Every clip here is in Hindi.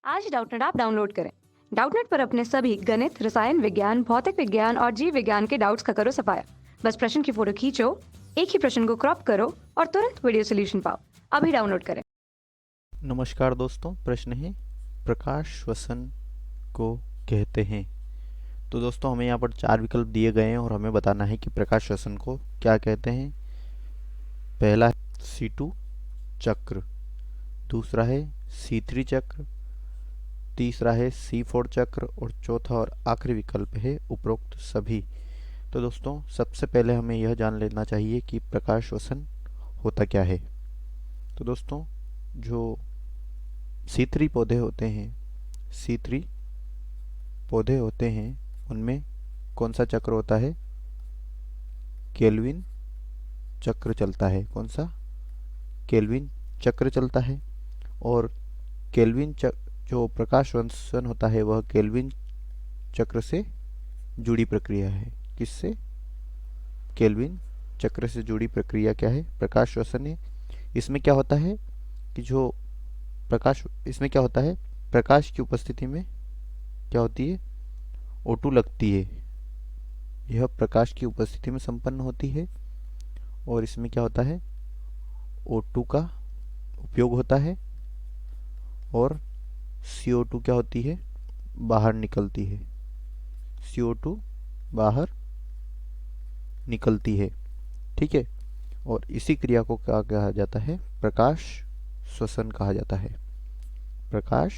आज ही डाउटनेट ऐप डाउनलोड करें। डाउटनेट पर अपने सभी गणित, रसायन विज्ञान, भौतिक विज्ञान और जीव विज्ञान के डाउट्स का करो सफाया। बस प्रश्न की फोटो खींचो, एक ही प्रश्न को क्रॉप करो और तुरंत वीडियो सोल्यूशन पाओ। अभी डाउनलोड करें। नमस्कार दोस्तों, प्रश्न है प्रकाश श्वसन को कहते हैं। तो दोस्तों हमें यहाँ पर 4 विकल्प दिए गए हैं और हमें बताना है कि प्रकाश श्वसन को क्या कहते हैं। पहला है C2 चक्र, दूसरा है C3 चक्र, तीसरा है C4 चक्र और चौथा और आखिरी विकल्प है उपरोक्त सभी। तो दोस्तों सबसे पहले हमें यह जान लेना चाहिए कि प्रकाश श्वसन होता क्या है। तो दोस्तों जो C3 पौधे होते हैं, C3 पौधे होते हैं उनमें कौन सा चक्र होता है? केल्विन चक्र चलता है। कौन सा? केल्विन चक्र चलता है। और केल्विन चक्र जो प्रकाश श्वसन होता है वह केल्विन चक्र से जुड़ी प्रक्रिया है। किससे? केल्विन चक्र से जुड़ी प्रक्रिया क्या है? प्रकाश श्वसन है। इसमें क्या होता है कि जो इसमें क्या होता है, प्रकाश की उपस्थिति में क्या होती है? O2 लगती है। यह प्रकाश की उपस्थिति में संपन्न होती है और इसमें क्या होता है? O2 का उपयोग होता है और CO2 क्या होती है? बाहर निकलती है। CO2 बाहर निकलती है। ठीक है। और इसी क्रिया को क्या कहा जाता है? प्रकाश श्वसन कहा जाता है। प्रकाश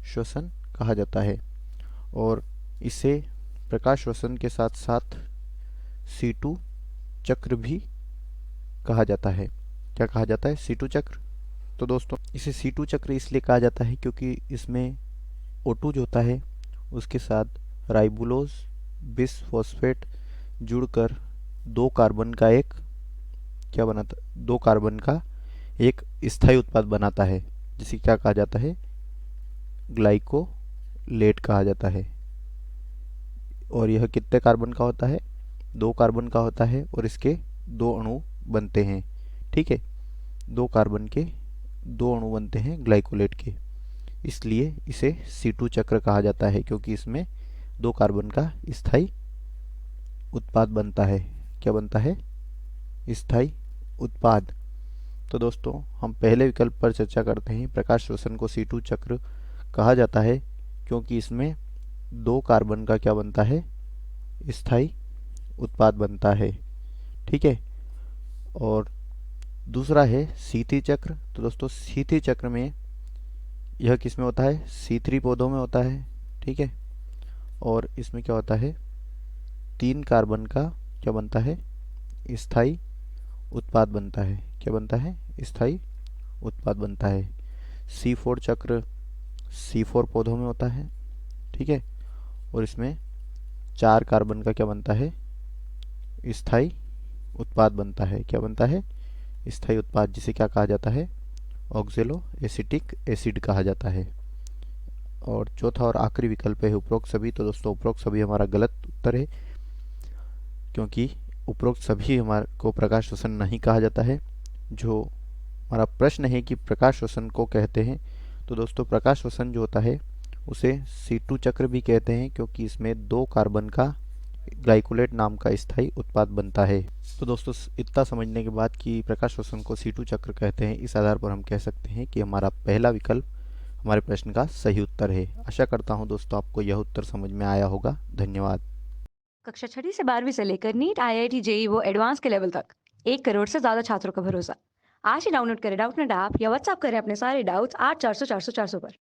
श्वसन कहा जाता है। और इसे प्रकाश श्वसन के साथ साथ C2 चक्र भी कहा जाता है। क्या कहा जाता है? C2 चक्र। तो दोस्तों इसे C2 चक्र इसलिए कहा जाता है क्योंकि इसमें O2 जो होता है उसके साथ राइबुलोज बिसफॉस्फेट जुड़कर दो कार्बन का एक स्थायी उत्पाद बनाता है, जिसे क्या कहा जाता है? ग्लाइकोलेट कहा जाता है। और यह कितने कार्बन का होता है? 2 कार्बन का होता है और इसके 2 अणु बनते हैं। ठीक है, 2 कार्बन के 2 अणु बनते हैं ग्लाइकोलेट के। इसलिए इसे C2 चक्र कहा जाता है क्योंकि इसमें 2 कार्बन का स्थायी उत्पाद बनता है। क्या बनता है? स्थायी उत्पाद। तो दोस्तों हम पहले विकल्प पर चर्चा करते हैं। प्रकाश श्वसन को C2 चक्र कहा जाता है क्योंकि इसमें 2 कार्बन का क्या बनता है? स्थायी उत्पाद बनता है। ठीक है। और दूसरा है C3 चक्र। तो दोस्तों C3 चक्र में यह किस में होता है? C3 पौधों में होता है। ठीक है। और इसमें क्या होता है? 3 कार्बन का क्या बनता है? स्थायी उत्पाद बनता है। क्या बनता है? स्थायी उत्पाद बनता है। C4 चक्र C4 पौधों में होता है। ठीक है। और इसमें 4 कार्बन का क्या बनता है? स्थायी उत्पाद बनता है। क्या बनता है? स्थायी उत्पाद, जिसे क्या कहा जाता है? ऑक्जेलो एसिटिक एसिड कहा जाता है। और चौथा और आखिरी विकल्प है उपरोक्त सभी। तो दोस्तों उपरोक्त सभी हमारा गलत उत्तर है क्योंकि उपरोक्त सभी हमारे को प्रकाश श्वसन नहीं कहा जाता है। जो हमारा प्रश्न है कि प्रकाश श्वसन को कहते हैं, तो दोस्तों प्रकाश श्वसन जो होता है उसे C2 चक्र भी कहते हैं क्योंकि इसमें 2 कार्बन का ग्लाइकोलेट नाम का स्थायी उत्पाद बनता है। तो दोस्तों इतना समझने के बाद कि प्रकाश श्वसन को C2 चक्र कहते हैं, इस आधार पर हम कह सकते हैं कि हमारा पहला विकल्प हमारे प्रश्न का सही उत्तर है। आशा करता हूँ दोस्तों आपको यह उत्तर समझ में आया होगा। धन्यवाद। कक्षा 6 से 12वीं से लेकर नीट, IIT, JEE वो एडवांस के लेवल तक 1 करोड़ से ज्यादा छात्रों का भरोसा। आज ही डाउनलोड करें डाउटनेट ऐप या व्हाट्सएप करें अपने सारे डाउट्स 8400 400 400 पर।